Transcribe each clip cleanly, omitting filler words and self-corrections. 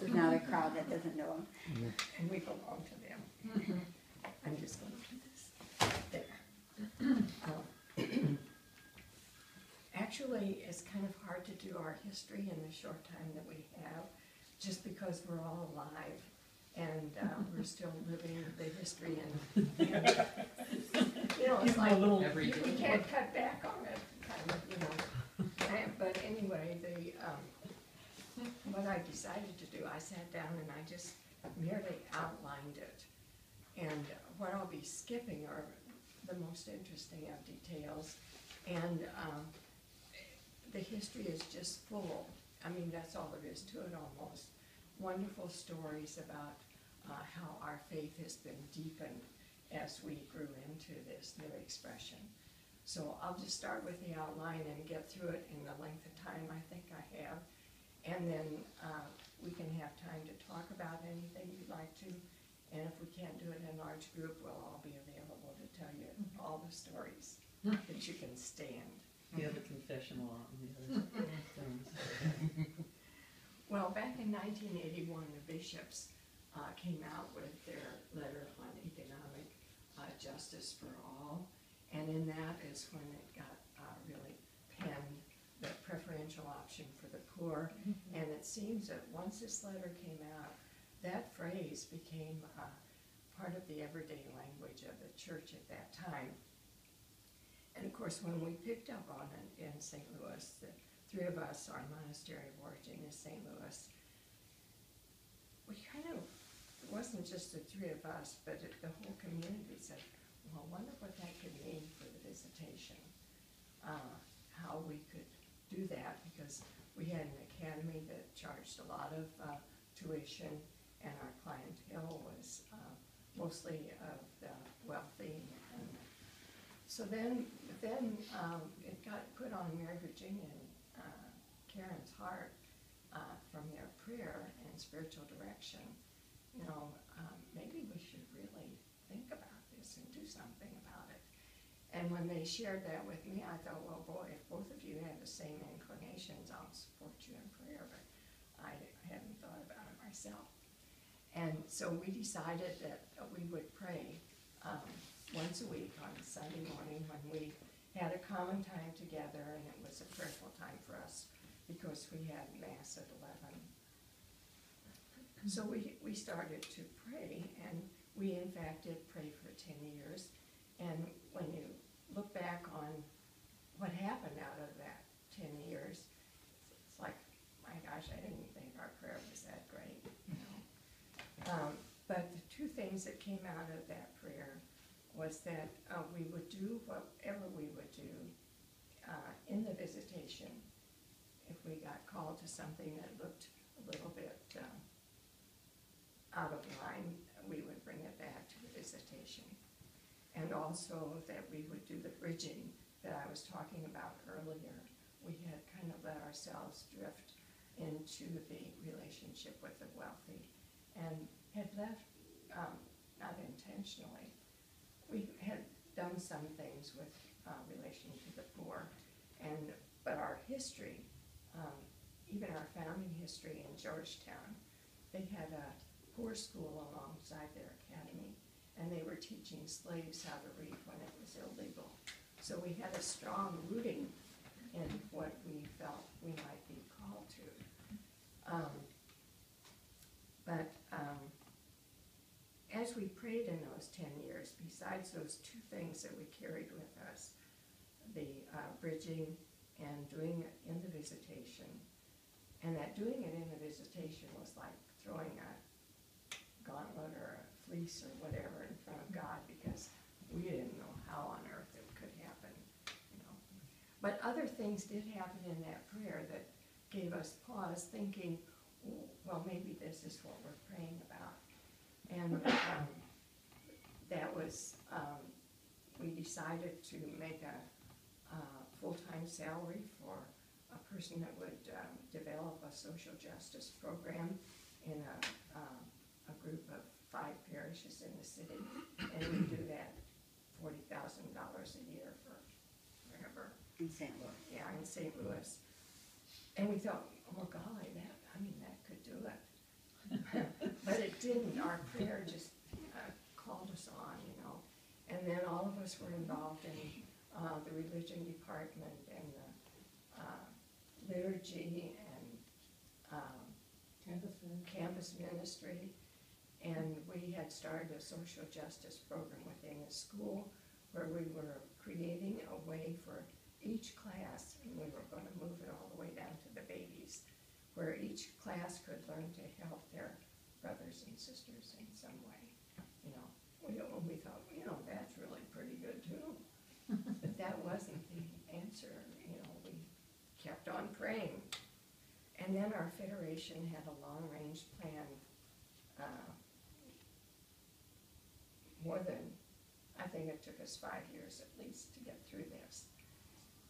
There's not a crowd that doesn't know them. And we belong to them. I'm just going to do this. There. Actually, it's kind of hard to do our history in the short time that we have, just because we're all alive and we're still living the history. And you know, it's like you can't cut back on it, kind of, you know. But anyway, what I decided to do, I sat down and I just merely outlined it. And what I'll be skipping are the most interesting of details. And the history is just full. I mean, that's all there is to it almost. Wonderful stories about how our faith has been deepened as we grew into this new expression. So I'll just start with the outline and get through it in the length of time I think I have. And then we can have time to talk about anything you'd like to. And if we can't do it in a large group, we'll all be available to tell you all the stories that you can stand. You have a confessional on the other side. Well, back in 1981, the bishops came out with their letter on economic justice for all. And in that is when it got really penned, the preferential option for the poor. And it seems that once this letter came out, that phrase became part of the everyday language of the church at that time. And of course, when we picked up on it in St. Louis, the three of us, our monastery of origin is St. Louis, we kind of, it wasn't just the three of us, but the whole community said, well, I wonder what that could mean for the visitation, how we could do that, because we had an academy that charged a lot of tuition, and our clientele was mostly of the wealthy. And so then it got put on Mary Virginia and Karen's heart from their prayer and spiritual direction. You know, maybe we should really think about this and do something about it. And when they shared that with me, I thought, well, boy, if both of you have the same inclinations, I'll support you in prayer, but I hadn't thought about it myself. And so we decided that we would pray once a week on a Sunday morning when we had a common time together, and it was a prayerful time for us because we had Mass at 11. So we started to pray, and we in fact did pray for 10 years. And when you look back on what happened out of that 10 years, it's like, my gosh, I didn't think our prayer was that great, you know. But the two things that came out of that prayer was that we would do whatever we would do in the visitation. If we got called to something that looked a little bit out of line, we would bring it back to the visitation. And also that we would do the bridging that I was talking about earlier. We had kind of let ourselves drift into the relationship with the wealthy and had left, not intentionally. We had done some things with relation to the poor, but our history, even our founding history in Georgetown, they had a poor school alongside their academy, and they were teaching slaves how to read when it was illegal. So we had a strong rooting in what we felt we might be called to. As we prayed in those 10 years, besides those two things that we carried with us, the bridging and doing it in the visitation, and that doing it in the visitation was like throwing a gauntlet or a fleece or whatever in front of God, because we didn't know how on earth it could happen, you know. But other things did happen in that prayer that gave us pause, thinking, well, maybe this is what we're praying about. And that was, we decided to make a full-time salary for a person that would develop a social justice program in a group of 5 parishes in the city, and we do that $40,000 a year for forever. In St. Louis. Yeah, in St. Louis. And we thought, oh golly, that could do it. didn't, our prayer just called us on, you know. And then all of us were involved in the religion department and the liturgy and campus ministry. And we had started a social justice program within the school where we were creating a way for each class, and we were going to move it all the way down to the babies, where each class could learn to help their brothers and sisters in some way. You know, we thought, you know, that's really pretty good too. But that wasn't the answer. You know, we kept on praying. And then our federation had a long-range plan, more than, I think it took us 5 years at least to get through this,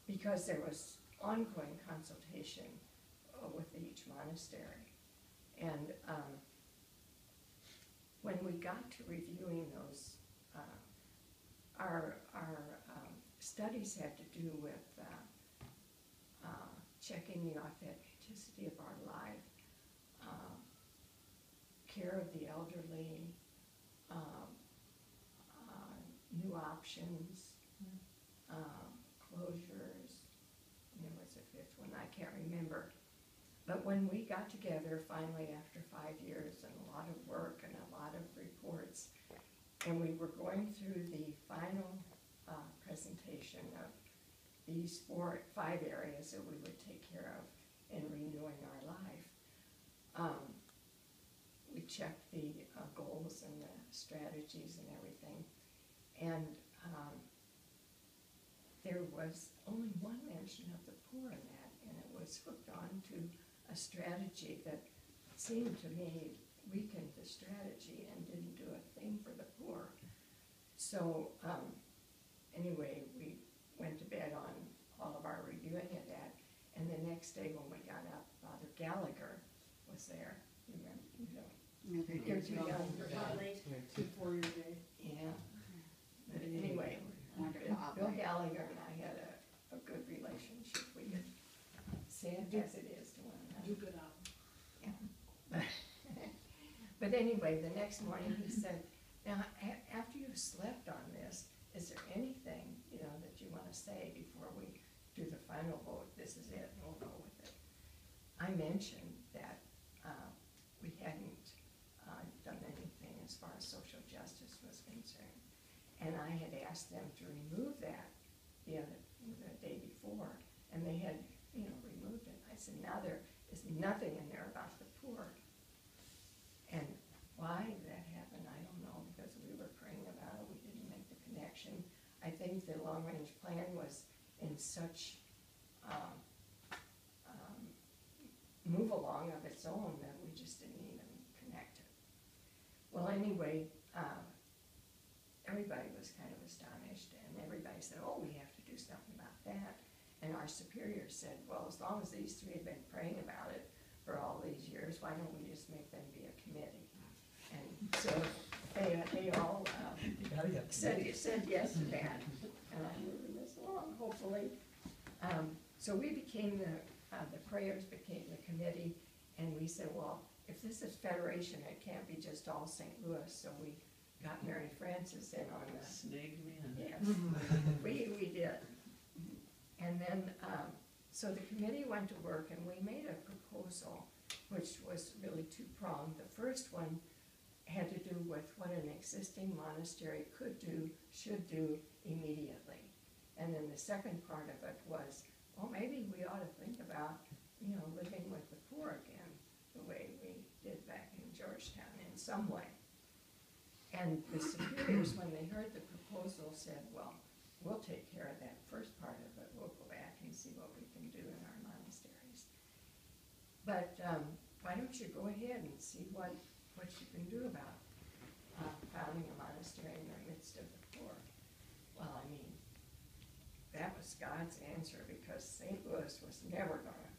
because there was ongoing consultation with each monastery. And when we got to reviewing those, our studies had to do with checking the authenticity of our life, care of the elderly, new options, closures, and there was a fifth one, I can't remember. But when we got together finally after 5 years and a lot of work and a lot of reports, and we were going through the final presentation of these 5 areas that we would take care of in renewing our life, we checked the goals and the strategies and everything. And there was only one mention of the poor in that, and it was hooked on to a strategy that seemed to me weakened the strategy and didn't do a thing for the poor. So anyway, we went to bed on all of our reviewing of that, and the next day when we got up, Father Gallagher was there. You remember? You know, you're too young for that. Before your day. Yeah. But anyway, Bill Gallagher and I had a good relationship. We could say it as it is to one another. You good out. Yeah. But anyway, the next morning he said, now after you've slept on this, is there anything, you know, that you want to say before we do the final vote? This is it, we'll go with it. I mentioned that we hadn't done anything as far as social justice was concerned. And I had asked them to remove that the day before, and they had, you know, removed it. I said, now there is nothing in there about the poor. And why that happened, I don't know, because we were praying about it, we didn't make the connection. I think the long-range plan was in such move along of its own that we just didn't even connect it. Well, anyway, everybody was kind of astonished, and everybody said, oh, we have to do something about that. And our superior said, well, as long as these 3 have been praying about it for all these years, why don't we just make them be a committee? And so they all said yes to that, and I'm moving this along, hopefully. So we became the prayers became the committee, and we said, well, if this is federation, it can't be just all St. Louis, so we got Mary Frances in on this. Snagged me in. Yes, we did. And then, so the committee went to work, and we made a proposal, which was really 2-pronged. The first one had to do with what an existing monastery could do, should do immediately. And then the second part of it was, well, maybe we ought to think about, you know, living with the poor again, the way we did back in Georgetown in some way. And the superiors, when they heard the proposal, said, well, we'll take care of that first part of it. We'll go back and see what we can do in our monasteries. But why don't you go ahead and see what you can do about founding a monastery in the midst of the poor? Well, I mean, that was God's answer, because St. Louis was never going to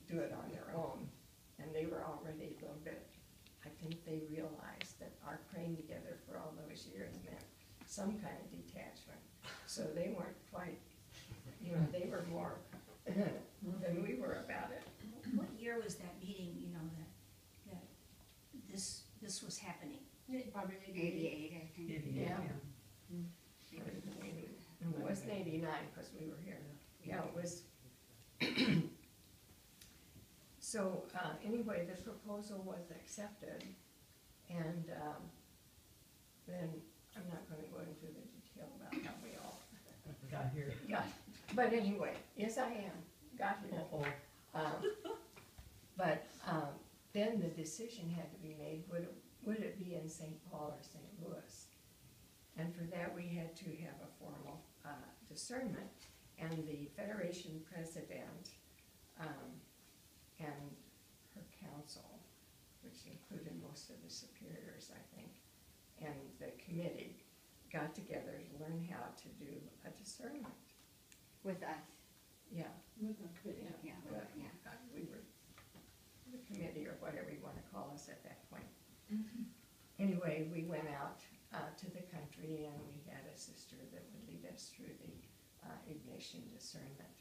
do it on their own. And they were already a little bit, I think they realized that our praying together for all those years meant some kind of detachment. So they weren't quite, you know, they were more than we were about it. What year was that meeting, you know, that this this was happening? Probably 88, I think. Yeah. Yeah. It wasn't 89 because we were here. Yeah, it was. So anyway, the proposal was accepted, and then I'm not going to go into the detail about how we all Got here. got. But anyway, yes, I am got here. Uh-oh. But then the decision had to be made: would it be in St. Paul or St. Louis? And for that, we had to have a formal discernment. And the Federation president and her council, which included most of the superiors, I think, and the committee, got together to learn how to do a discernment. With us, Yeah. yeah, yeah. We were the committee or whatever you want to call us at that point. Anyway, we went out to the country, and we had a sister that would lead us through the ignition discernment.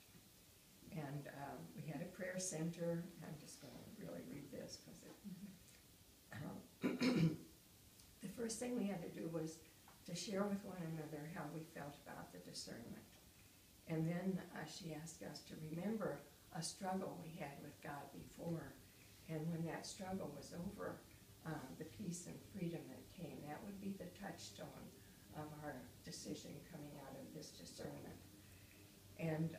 And we had a prayer center. I'm just going to really read this because the first thing we had to do was to share with one another how we felt about the discernment. And then she asked us to remember a struggle we had with God before. And when that struggle was over, the peace and freedom that came, that would be the touchstone of our decision coming out of this discernment. And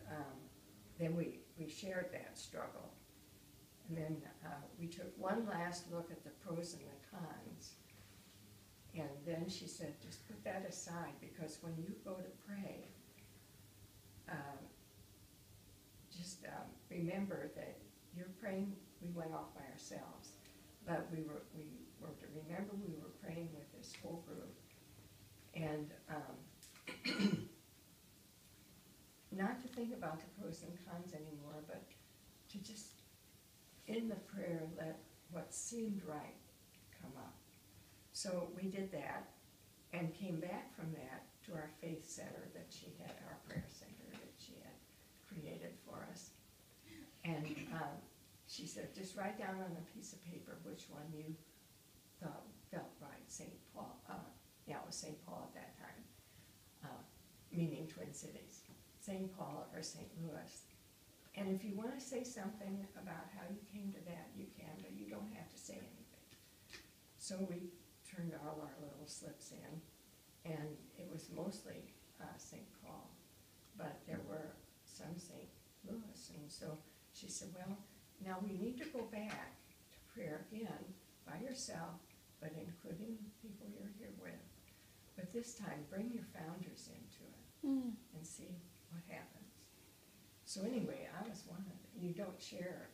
then we shared that struggle. And then we took one last look at the pros and the cons. And then she said, just put that aside, because when you go to pray, just remember that you're praying. We went off by ourselves, but we were to remember we were praying with this whole group, and not to think about the pros and cons anymore, but to just in the prayer let what seemed right come up. So we did that, and came back from that to our faith center that she had, our prayer center that she had created for us. And she said, just write down on a piece of paper which one you thought felt right. St. Paul, yeah, it was St. Paul at that time, meaning Twin Cities. St. Paul or St. Louis. And if you want to say something about how you came to that, you can, but you don't have to say anything. So we turned all our little slips in, and it was mostly St. Paul, but there were some St. Louis. And so she said, well, now we need to go back to prayer again by yourself, but including people you're here with. But this time, bring your founders into it and see what happens. So anyway, I was one of them. You don't share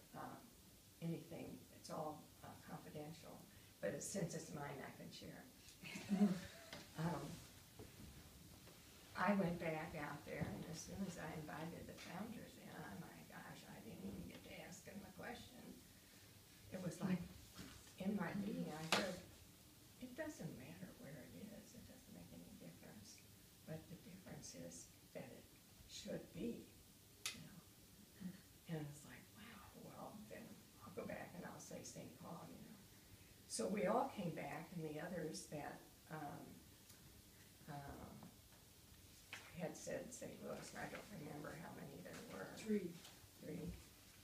anything. It's all confidential. But since it's mine, I can share it. I went back out there, and as soon as I invited the founders in, oh my gosh, I didn't even get to ask them a question. It was like, in my meeting, I heard, it doesn't matter where it is. It doesn't make any difference. But the difference is that it should be, you know. And it's like, wow, well, then I'll go back and I'll say St. Paul, you know. So we all came back, and the others that had said St. Louis, and I don't remember how many there were. Three.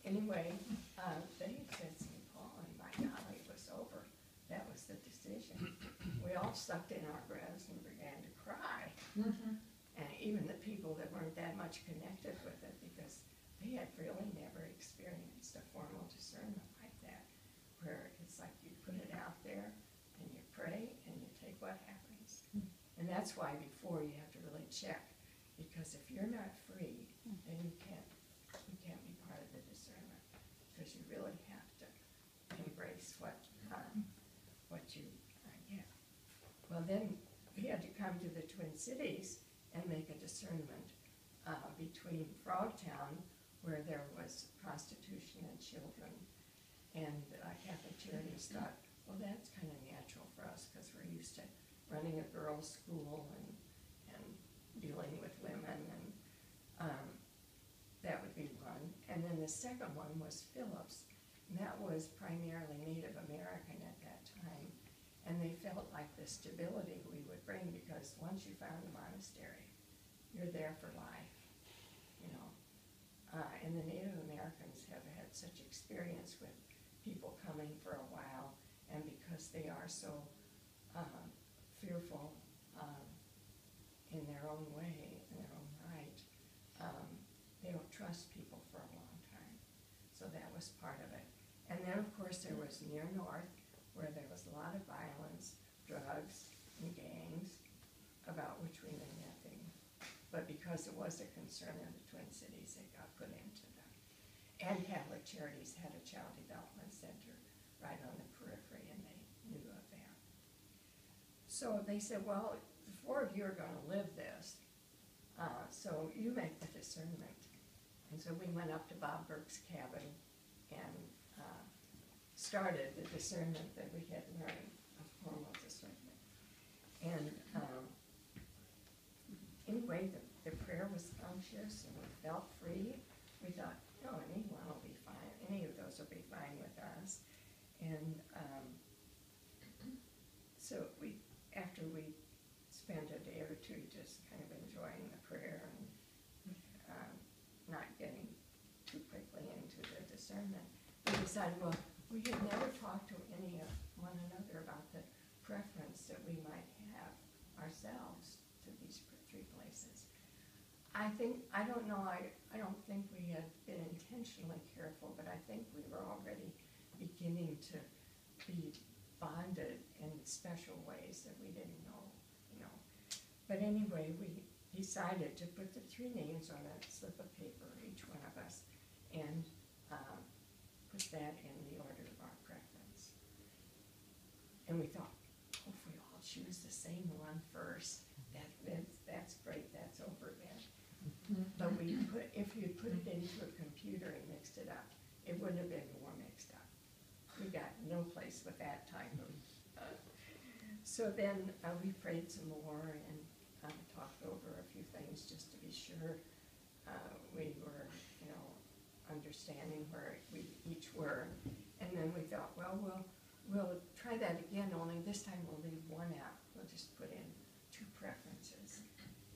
Anyway, they said St. Paul, and by golly, it was over. That was the decision. We all sucked in our breaths and began to cry. And even the people that weren't that much connected with it, because they had really never experienced a formal discernment like that, where it's like you put it out there, and you pray, and you take what happens. And that's why before you have to really check, because if you're not free, then you can't be part of the discernment, because you really have to embrace what you get. Well, then we had to come to the Twin Cities and make a discernment between Frogtown, where there was prostitution and children, and Catholic Charities thought, well, that's kind of natural for us because we're used to running a girls' school and dealing with women, and that would be one. And then the second one was Phillips, and that was primarily Native American at that time. And felt like the stability we would bring, because once you found a monastery, you're there for life, you know. And the Native Americans have had such experience with people coming for a while, and because they are so fearful in their own way, in their own right, they don't trust people for a long time. So that was part of it. And then, of course, there was near north, where there was a lot of violence, drugs, and gangs, about which we knew nothing. But because it was a concern in the Twin Cities, it got put into them. And Catholic Charities had a child development center right on the periphery, and they knew of that. So they said, well, the four of you are going to live this, so you make the discernment. And so we went up to Bob Burke's cabin and started the discernment that we had learned of formal discernment. And anyway, the prayer was unctuous and we felt free. We thought, no, anyone will be fine. Any of those will be fine with us. And so after we spent a day or two just kind of enjoying the prayer and not getting too quickly into the discernment, we decided, well, we had never talked to any of one another about the preference that we might have ourselves to these three places. I don't think we had been intentionally careful, but I think we were already beginning to be bonded in special ways that we didn't know, you know. But anyway, we decided to put the three names on a slip of paper, each one of us, and put that in the order of our preference. And we thought, oh, if we all choose the same one first, that's great, that's over then. But if you put it into a computer and mixed it up, it would have been more mixed up. We got no place with that type of. So then we prayed some more and talked over a few things just to be sure we were, you know, understanding where we each were. And then we thought, well, we'll try that again, only this time we'll leave one out. We'll just put in two preferences,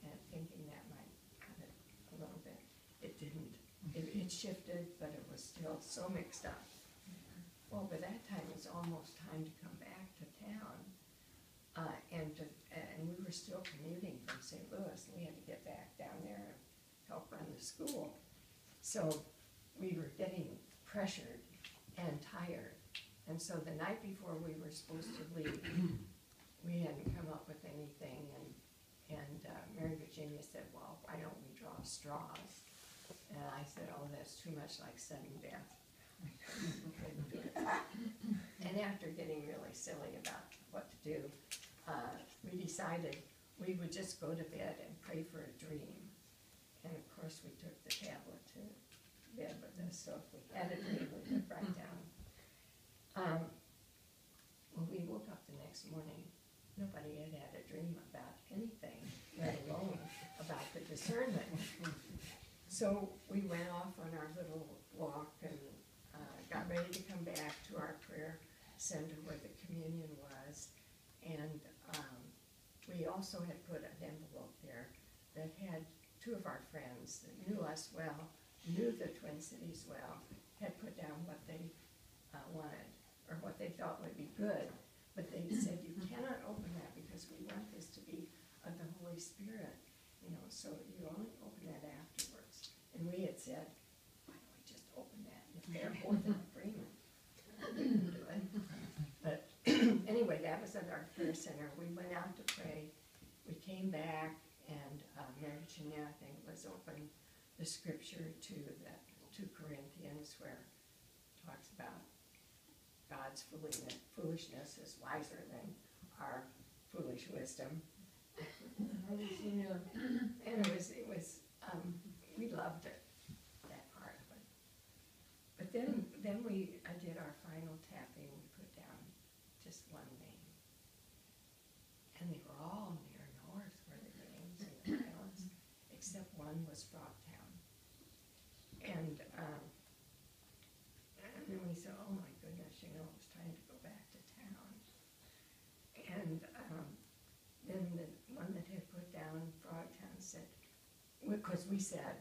and thinking that might cut it a little bit. It didn't. It shifted, but it was still so mixed up. Well, by that time, it was almost time to come back to town, and we were still commuting from St. Louis, and we had to get back down there and help run the school. So we were getting pressured and tired, and so the night before we were supposed to leave, we hadn't come up with anything, and Mary Virginia said, well, why don't we draw straws? And I said, oh, that's too much like sudden death. Couldn't do it. And after getting really silly about what to do, we decided we would just go to bed and pray for a dream. And of course, we took the tablet to bed with us, so if we had a dream, we would write down. When we woke up the next morning, nobody had had a dream about anything, let alone about the discernment. So we went off on our little walk and got ready to come back to our prayer center where the communion was. And we also had put an envelope there that had two of our friends that knew us well, knew the Twin Cities well, had put down what they wanted or what they thought would be good. But they said, you cannot open that because we want this to be of the Holy Spirit, you know, so you only open that afterwards. And we had said, why don't we just open that if they're both in agreement? We didn't do it. But anyway, that was at our prayer center. We went out to pray. We came back, and Mary Virginia, I think, was open the scripture to the 2 Corinthians, where it talks about God's foolishness is wiser than our foolish wisdom. And it was we loved it, that part of it. But then I did our final tapping. We put down just one name. And they were all near north where the names and the islands, except one was Frogtown. And then we said, oh my goodness, you know, it was time to go back to town. And because we said,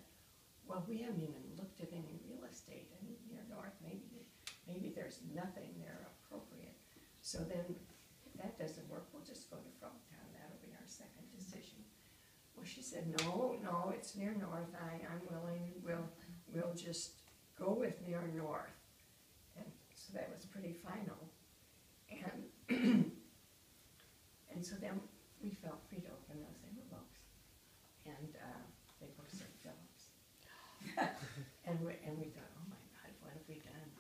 well, we haven't even looked at any real estate near North. Maybe there's nothing there appropriate. So then, if that doesn't work, we'll just go to Frogtown. That'll be our second decision. Well, she said, no, it's near North. I'm willing. We'll just go with near North. And so that was pretty final. And and so then we felt free to open those envelopes. And they both said Phillips. and we thought, oh my God, what have we done?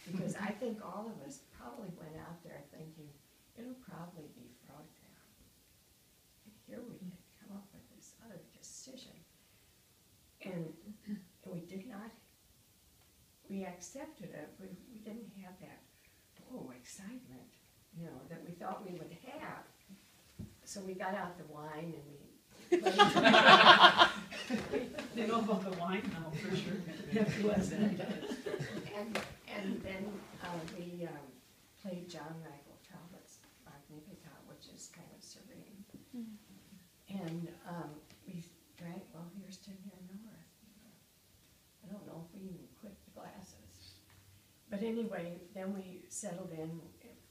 Because I think all of us probably went out there thinking, it'll probably be Frogtown. And here we had come up with this other decision. And we did not, we accepted it. We didn't have that, excitement, that we thought we would have. So we got out the wine and we They know about the wine now, for sure. It wasn't. And then we played John Michael Talbot's Magnificat, which is kind of serene. And we drank, well, here's to near North. I don't know if we even quit the glasses. But anyway, then we settled in.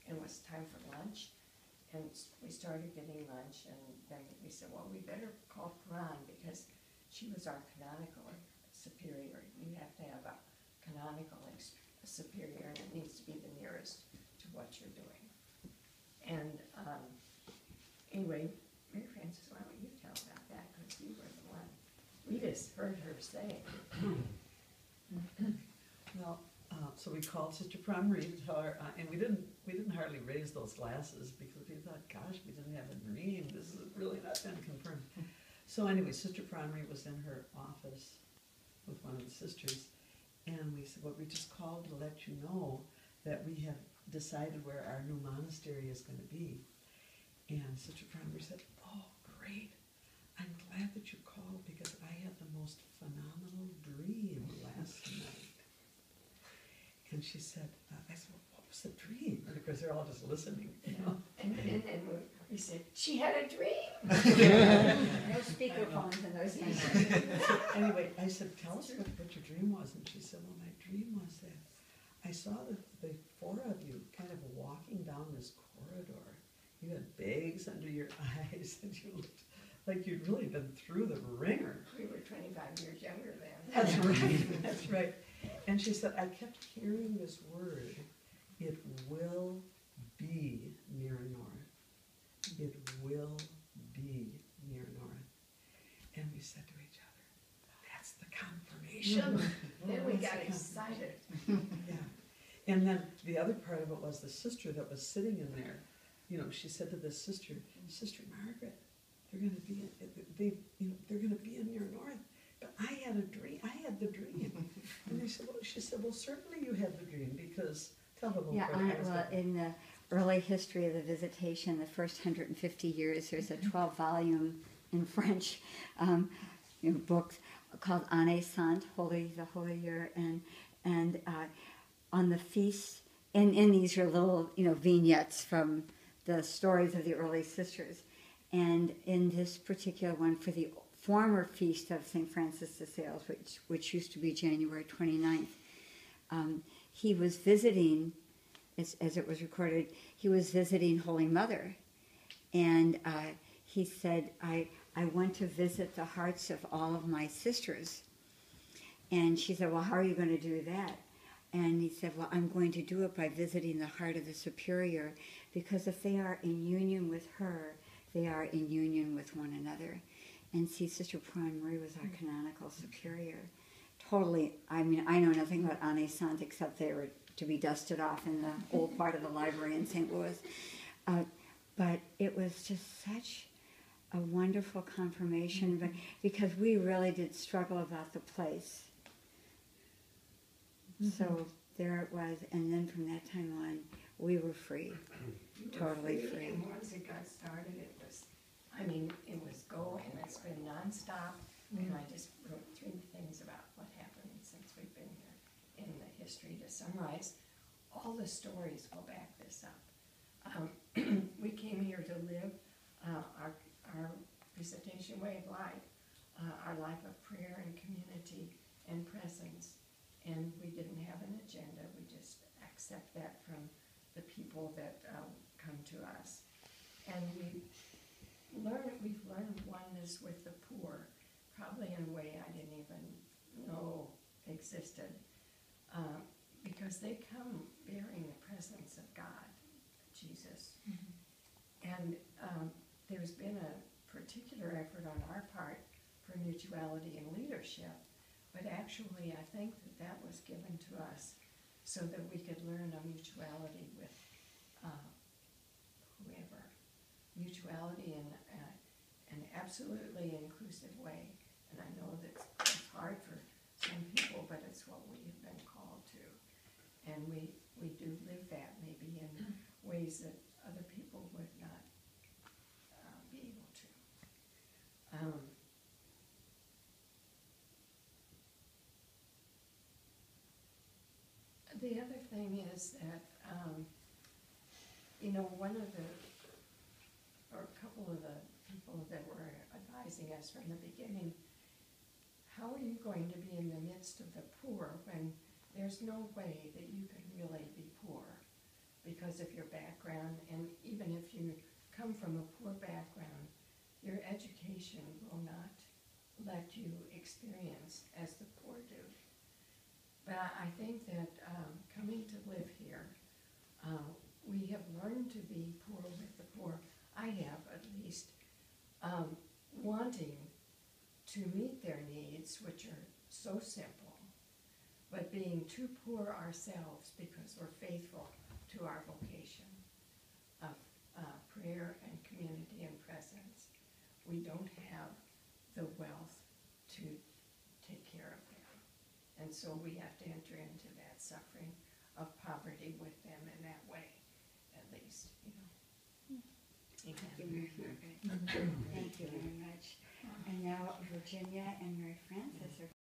It was time for lunch. And we started getting lunch, and then we said, well, we better call Quran because she was our canonical superior. You have to have a canonical superior, and it needs to be the nearest to what you're doing. And anyway, Mary Frances, why don't you tell about that, because you were the one. We just heard her say. Well, so we called Sister Prom Reed to tell her, and we didn't hardly raise those glasses because we thought, gosh, we didn't have a dream. This is really not been confirmed. So anyway, Sister Prom Reed was in her office with one of the sisters, and we said, well, we just called to let you know that we have decided where our new monastery is going to be. And Sister Prom Reed said, oh, great. I'm glad that you called because I had the most phenomenal dream last night. And she said, I said, well, what was the dream? And of course, they're all just listening, And we said, she had a dream. No speakerphones in those days. So anyway, I said, tell us what your dream was. And she said, well, my dream was that I saw the four of you kind of walking down this corridor. You had bags under your eyes, and you looked like you'd really been through the ringer. We were 25 years younger then. That's right, that's right. And she said, I kept hearing this word, it will be near North. It will be near North. And we said to each other, that's the confirmation. Then we got excited. Yeah. And then the other part of it was the sister that was sitting in there. She said to this sister, Sister Margaret, they're going to be they're going to be in near North. But I had a dream. I had the dream. And she said, well, certainly you had the dream because tell them a little bit. Well, in the early history of the Visitation, the first 150 years, there's a 12-volume in French book called Année Sainte, the Holy Year, and on the feast, and these are little vignettes from the stories of the early sisters, and in this particular one for the former feast of St. Francis de Sales, which used to be January 29th, he was visiting, as it was recorded, he was visiting Holy Mother, and he said, I went to visit the hearts of all of my sisters. And she said, well, how are you going to do that? And he said, well, I'm going to do it by visiting the heart of the Superior, because if they are in union with her, they are in union with one another. And see, Sister Prom Marie was our canonical Superior. Totally, I know nothing about Année Sainte except they were to be dusted off in the old part of the library in St. Louis. But it was just such a wonderful confirmation, but because we really did struggle about the place. So there it was, and then from that time on, we were free, totally free. And once it got started, it was going. It's been nonstop, and I just wrote 3 things about what happened since we've been here in the history to summarize. All the stories will back this up. We came here to live our Visitation way of life, our life of prayer and community and presence. And we didn't have an agenda, we just accept that from the people that come to us. And we've learned oneness with the poor, probably in a way I didn't even know existed, because they come bearing the presence of God, Jesus. And there's been a particular effort on our part for mutuality and leadership, but actually I think that was given to us so that we could learn a mutuality with whoever. Mutuality in an absolutely inclusive way. And I know that's hard for some people, but it's what we have been called to. And we do live that maybe in ways that other people would not be able to. The other thing is that, one of the, or a couple of the people that were advising us from the beginning, how are you going to be in the midst of the poor when there's no way that you can really be poor because of your background, and even if you come from a poor background, your education will not let you experience as the poor do. But I think that coming to live here, we have learned to be poor with the poor. I have, at least, wanting to meet their needs, which are so simple, but being too poor ourselves because we're faithful to our vocation of prayer and community and presence. We don't have the wealth to take care of them. And so we have to enter into that suffering of poverty with them in that way, at least, Thank you, Margaret. Thank you very much. And now Virginia and Mary Frances are